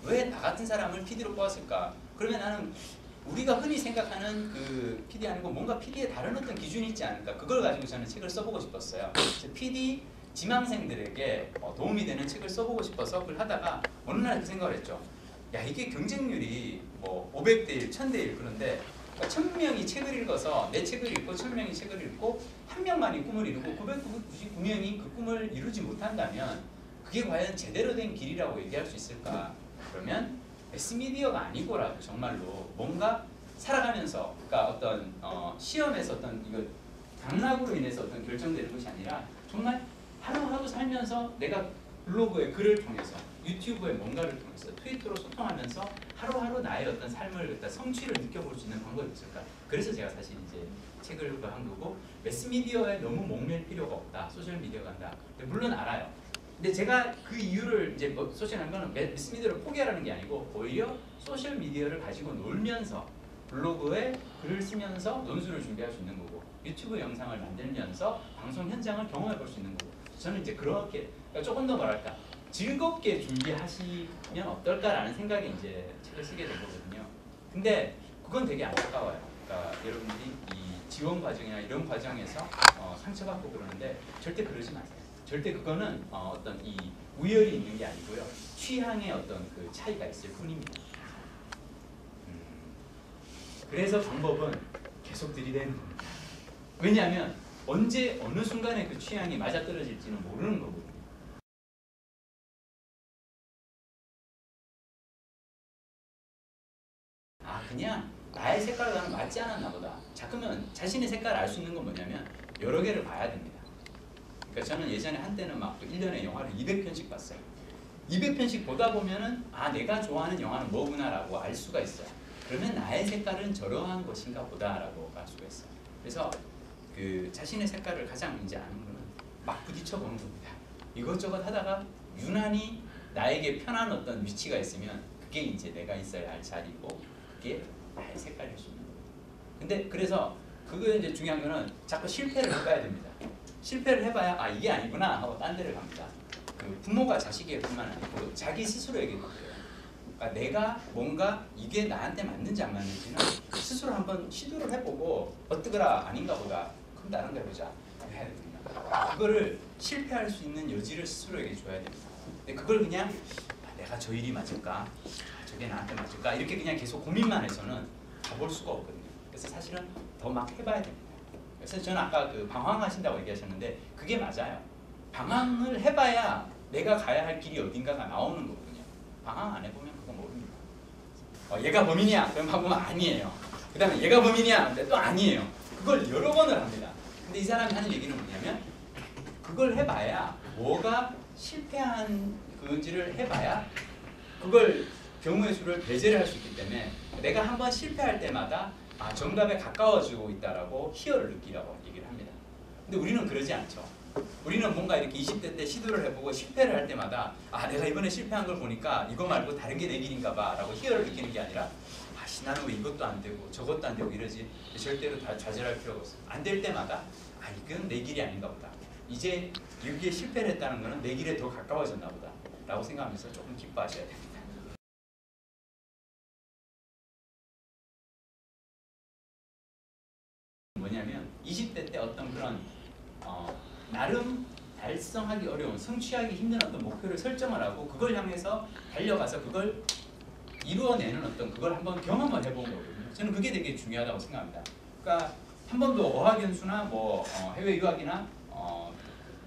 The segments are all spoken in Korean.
왜 나 같은 사람을 PD로 뽑았을까? 그러면 나는 우리가 흔히 생각하는 그 PD 아니고 뭔가 PD의 다른 어떤 기준이 있지 않을까? 그걸 가지고 저는 책을 써보고 싶었어요. PD 지망생들에게 도움이 되는 책을 써보고 싶어서 그걸 하다가 어느 날 그 생각을 했죠. 야, 이게 경쟁률이 뭐 500대 1, 1000대 1 그런데 1000명이 책을 읽어서 내 책을 읽고 1000명이 책을 읽고 한 명만이 꿈을 이루고 999명이 그 꿈을 이루지 못한다면 그게 과연 제대로 된 길이라고 얘기할 수 있을까? 그러면 매스미디어가 아니고라도 정말로 뭔가 살아가면서 그러니까 어떤 시험에서 어떤 이거 당락으로 인해서 어떤 결정되는 것이 아니라 정말 하루하루 살면서 내가 블로그에 글을 통해서 유튜브에 뭔가를 통해서 트위터로 소통하면서 하루하루 나의 어떤 삶을 성취를 느껴볼 수 있는 방법이 있을까? 그래서 제가 사실 이제 책을 한 거고 매스미디어에 너무 목맬 필요가 없다. 소셜미디어가 한다. 물론 알아요. 근데 제가 그 이유를 이제 소셜한 거는 매스미디어를 포기하라는 게 아니고 오히려 소셜미디어를 가지고 놀면서 블로그에 글을 쓰면서 논술을 준비할 수 있는 거고 유튜브 영상을 만들면서 방송 현장을 경험해 볼 수 있는 거고 저는 이제 그렇게 그러니까 조금 더 뭐랄까 즐겁게 준비하시면 어떨까라는 생각에 이제 책을 쓰게 된 거거든요. 근데 그건 되게 안타까워요. 그러니까 여러분들이 이 지원 과정이나 이런 과정에서 상처받고 그러는데 절대 그러지 마세요. 절대 그거는 어떤 이 우열이 있는 게 아니고요. 취향의 어떤 그 차이가 있을 뿐입니다. 그래서 방법은 계속 들이대는 겁니다. 왜냐하면 언제 어느 순간에 그 취향이 맞아떨어질지는 모르는 거거든요. 아 그냥 나의 색깔과는 맞지 않았나 보다. 자꾸면 자신의 색깔을 알 수 있는 건 뭐냐면 여러 개를 봐야 됩니다. 그러니까 저는 예전에 한때는 막 1년에 영화를 200편씩 봤어요. 200편씩 보다 보면은 아 내가 좋아하는 영화는 뭐구나라고 알 수가 있어요. 그러면 나의 색깔은 저러한 것인가 보다라고 알 수가 있어요. 그래서 그 자신의 색깔을 가장 이제 아는 거는 막 부딪혀 보는 겁니다. 이것저것 하다가 유난히 나에게 편한 어떤 위치가 있으면 그게 이제 내가 있어야 할 자리고 그게 나의 색깔일 수 있는 거예요. 근데 그래서 그거 이제 중요한 거는 자꾸 실패를 해봐야 됩니다. 실패를 해봐야 아 이게 아니구나 하고 딴 데를 갑니다. 그 부모가 자식에게뿐만 아니고 자기 스스로에게도 그래요. 그러니까 내가 뭔가 이게 나한테 맞는지 안 맞는지는 스스로 한번 시도를 해보고 어떠거라 아닌가 보다 그럼 다른 거 해보자 해야 됩니다. 그거를 실패할 수 있는 여지를 스스로에게 줘야 됩니다. 근데 그걸 그냥 아, 내가 저 일이 맞을까 저게 나한테 맞을까 이렇게 그냥 계속 고민만 해서는 가볼 수가 없거든요. 그래서 사실은 더 막 해봐야 됩니다. 그래서 저는 아까 그 방황하신다고 얘기하셨는데 그게 맞아요. 방황을 해봐야 내가 가야 할 길이 어딘가가 나오는 거거든요. 방황 안 해보면 그거 모릅니다. 얘가 범인이야 그럼 하면 아니에요. 그 다음에 얘가 범인이야 근데 또 아니에요. 그걸 여러 번을 합니다. 근데 이 사람이 하는 얘기는 뭐냐면 그걸 해봐야 뭐가 실패한 그지를 해봐야 그걸 경우의 수를 배제를 할 수 있기 때문에 내가 한번 실패할 때마다 아, 정답에 가까워지고 있다라고 희열을 느끼라고 얘기를 합니다. 근데 우리는 그러지 않죠. 우리는 뭔가 이렇게 20대 때 시도를 해보고 실패를 할 때마다 아 내가 이번에 실패한 걸 보니까 이거 말고 다른 게 내 길인가 봐 라고 희열을 느끼는 게 아니라 아씨 나는 왜 이것도 안 되고 저것도 안 되고 이러지 절대로 다 좌절할 필요가 없어. 안 될 때마다 아 이건 내 길이 아닌가 보다. 이제 여기에 실패를 했다는 거는 내 길에 더 가까워졌나 보다 라고 생각하면서 조금 기뻐하셔야 됩니다. 뭐냐면 20대 때 어떤 그런 나름 달성하기 어려운 성취하기 힘든 어떤 목표를 설정을 하고 그걸 향해서 달려가서 그걸 이루어내는 어떤 그걸 한번 경험을 해본 거거든요. 저는 그게 되게 중요하다고 생각합니다. 그러니까 한 번도 어학연수나 뭐 해외 유학이나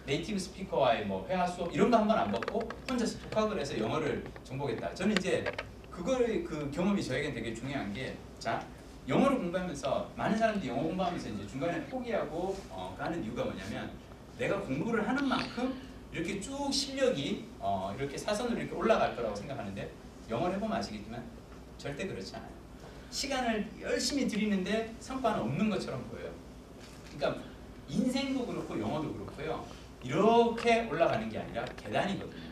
네이티브 스피커와의 뭐 회화 수업 이런 거 한 번 안 받고 혼자서 독학을 해서 영어를 정복했다. 저는 이제 그걸 그 경험이 저에겐 되게 중요한 게 자. 영어를 공부하면서 많은 사람들이 영어 공부하면서 이제 중간에 포기하고 가는 이유가 뭐냐면 내가 공부를 하는 만큼 이렇게 쭉 실력이 이렇게 사선으로 이렇게 올라갈 거라고 생각하는데 영어를 해보면 아시겠지만 절대 그렇지 않아요. 시간을 열심히 들이는데 성과는 없는 것처럼 보여요. 그러니까 인생도 그렇고 영어도 그렇고요. 이렇게 올라가는 게 아니라 계단이거든요.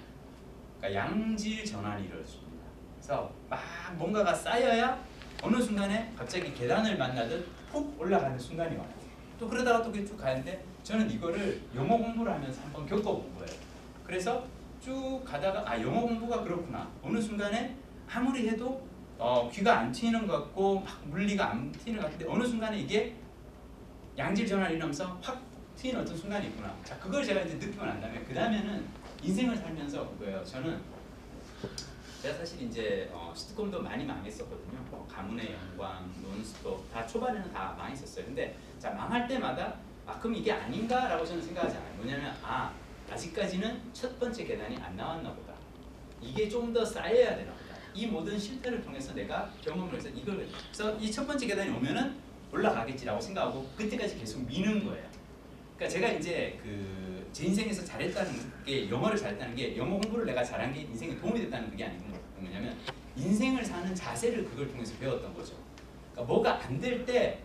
그러니까 양질 전환이 이루어집니다. 그래서 막 뭔가가 쌓여야 어느 순간에 갑자기 계단을 만나듯 푹 올라가는 순간이 와요. 또 그러다가 또 쭉 가는데 저는 이거를 영어 공부를 하면서 한번 겪어본 거예요. 그래서 쭉 가다가 아 영어 공부가 그렇구나. 어느 순간에 아무리 해도 귀가 안 트이는 것 같고 막 물리가 안 트이는 것 같은데 어느 순간에 이게 양질 전환이 일어나면서 확 트이는 어떤 순간이 있구나. 자, 그걸 제가 이제 느끼고 난 다음에 그 다음에는 인생을 살면서 그거예요. 저는 제가 사실 이제 시트콤도 많이 망했었거든요. 가문의 영광, 논스톱 다 초반에는 다 망했었어요. 근데 자, 망할 때마다 그럼 이게 아닌가라고 저는 생각하지 않아요. 뭐냐면 아직까지는 첫 번째 계단이 안 나왔나 보다. 이게 좀 더 쌓여야 되나 보다. 이 모든 실패를 통해서 내가 경험을 해서 이걸 그래서 이 첫 번째 계단이 오면은 올라가겠지라고 생각하고 그때까지 계속 미는 거예요. 그러니까 제가 이제 제 인생에서 잘했다는 게 영어를 잘했다는 게 영어 공부를 내가 잘한 게 인생에 도움이 됐다는 그게 아니고 뭐냐면 인생을 사는 자세를 그걸 통해서 배웠던 거죠. 그러니까 뭐가 안 될 때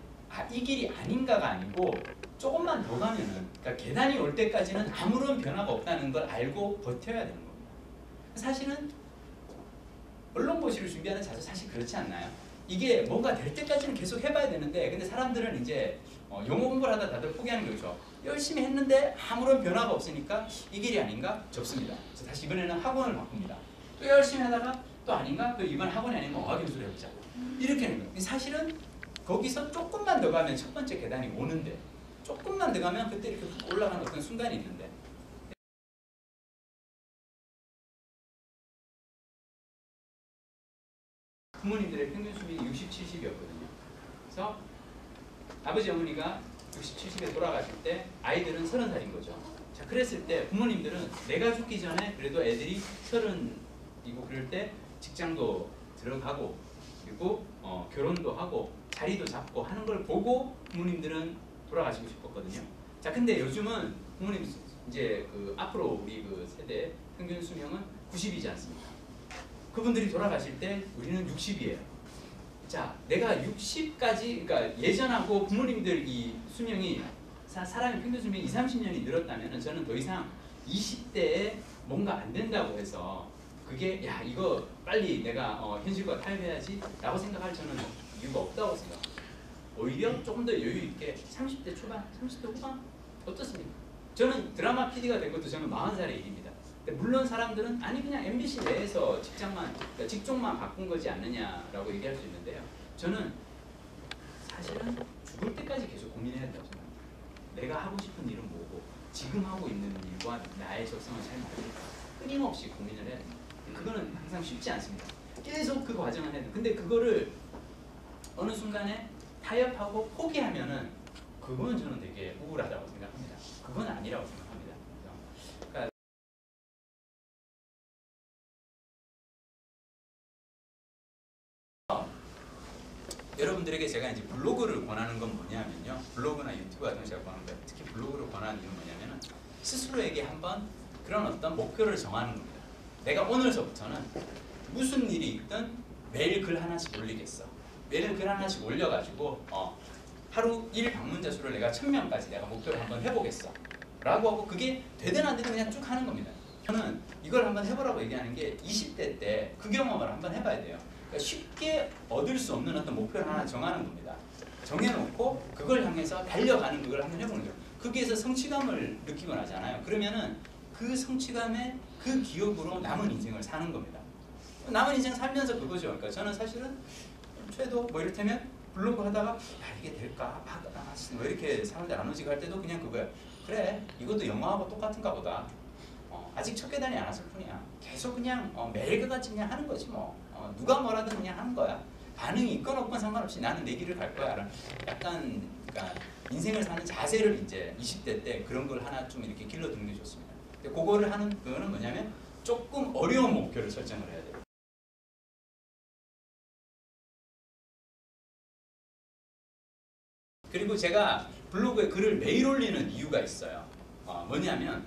이 길이 아닌가가 아니고 조금만 더 가면은 그러니까 계단이 올 때까지는 아무런 변화가 없다는 걸 알고 버텨야 되는 겁니다. 사실은 언론고시를 준비하는 자세 사실 그렇지 않나요? 이게 뭔가 될 때까지는 계속 해봐야 되는데 근데 사람들은 이제 영어 공부를 하다 다들 포기하는 거죠. 열심히 했는데 아무런 변화가 없으니까 이 길이 아닌가? 접습니다. 그래서 다시 이번에는 학원을 바꿉니다. 또 열심히 하다가 또 아닌가? 또 이번 학원이 아니면 어학연수를 해보자. 이렇게 하는 거예요. 사실은 거기서 조금만 더 가면 첫 번째 계단이 오는데 조금만 더 가면 그때 이렇게 올라가는 어떤 순간이 있는데 부모님들의 평균 수명이 60, 70이었거든요. 그래서 아버지 어머니가 60, 70에 돌아가실 때 아이들은 30살인 거죠. 자, 그랬을 때 부모님들은 내가 죽기 전에 그래도 애들이 30이고 그럴 때 직장도 들어가고 그리고 결혼도 하고 자리도 잡고 하는 걸 보고 부모님들은 돌아가시고 싶었거든요. 자, 근데 요즘은 부모님 이제 앞으로 우리 세대 평균 수명은 90이지 않습니까? 그분들이 돌아가실 때 우리는 60이에요. 자, 내가 60까지 그러니까 예전하고 부모님들 이 수명이 사람의 평균 수명이 20, 30년이 늘었다면 저는 더 이상 20대에 뭔가 안 된다고 해서 그게 야 이거 빨리 내가 현실과 타협해야지 라고 생각할 저는 이유가 없다고 생각합니다. 오히려 조금 더 여유 있게 30대 초반, 30대 후반 어떻습니까? 저는 드라마 PD가 된 것도 저는 40살의 일입니다. 물론 사람들은 아니 그냥 MBC 내에서 그러니까 직종만 바꾼 거지 않느냐라고 얘기할 수 있는데요. 저는 사실은 죽을 때까지 계속 고민해야 된다고 생각합니다. 내가 하고 싶은 일은 뭐고 지금 하고 있는 일과 나의 적성을 잘 맞을까 끊임없이 고민을 해야 됩니다. 그거는 항상 쉽지 않습니다. 계속 그 과정을 해야 돼요. 근데 그거를 어느 순간에 타협하고 포기하면은 그건 저는 되게 우울하다고 생각합니다. 그건 아니라고 생각합니다. 그러니까 여러분들에게 제가 이제 블로그를 권하는 건 뭐냐면요. 블로그나 유튜브 같은 거 제가 권하는 거 특히 블로그를 권하는 이유는 뭐냐면은 스스로에게 한번 그런 어떤 목표를 정하는 겁니다. 내가 오늘서부터는 무슨 일이 있든 매일 글 하나씩 올리겠어. 매일 글 하나씩 올려가지고 하루 1 방문자 수를 내가 1000명까지 내가 목표를 한번 해보겠어. 라고 하고 그게 되든 안 되든 그냥 쭉 하는 겁니다. 저는 이걸 한번 해보라고 얘기하는 게 20대 때 그 경험을 한번 해봐야 돼요. 그러니까 쉽게 얻을 수 없는 어떤 목표를 하나 정하는 겁니다. 정해놓고 그걸 향해서 달려가는 그걸 한번 해보는 거예요. 거기에서 성취감을 느끼고 나잖아요. 그러면은 그 성취감에 그 기억으로 남은 인생을 사는 겁니다. 남은 인생 살면서 그거죠. 그러니까 저는 사실은 최도 뭐 이를테면 블로그 하다가 야 이게 될까? 뭐 이렇게 사람들 안 오지고 할 때도 그냥 그거야. 그래 이것도 영화하고 똑같은가 보다. 아직 첫 계단이 안 왔을 뿐이야. 계속 그냥 매일 같이 그냥 하는 거지 뭐. 누가 뭐라든 그냥 하는 거야. 반응이 있건 없건 상관없이 나는 내 길을 갈 거야. 약간 그러니까 인생을 사는 자세를 이제 20대 때 그런 걸 하나 좀 이렇게 길러두는 게 좋습니다. 근데 그거를 하는 거는 뭐냐면 조금 어려운 목표를 설정을 해야 돼요. 그리고 제가 블로그에 글을 매일 올리는 이유가 있어요. 뭐냐면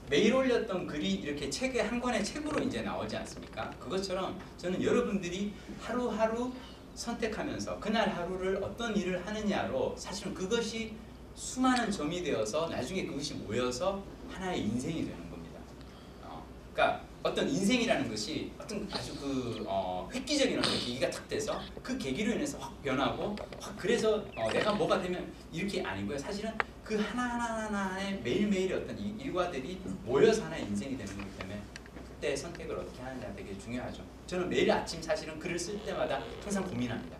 매일 올렸던 글이 이렇게 책의 한 권의 책으로 이제 나오지 않습니까? 그것처럼 저는 여러분들이 하루하루 선택하면서 그날 하루를 어떤 일을 하느냐로 사실은 그것이 수많은 점이 되어서 나중에 그것이 모여서 하나의 인생이 되는 겁니다. 그러니까 어떤 인생이라는 것이 어떤 아주 획기적인 어떤 계기가 탁 돼서 그 계기로 인해서 확 변하고 확 그래서 내가 뭐가 되면 이렇게 아니고요. 사실은 그 하나하나의 매일매일의 어떤 이 일과들이 모여서 하나의 인생이 되는 거기 때문에 때 선택을 어떻게 하느냐가 되게 중요하죠. 저는 매일 아침 사실은 글을 쓸 때마다 항상 고민합니다.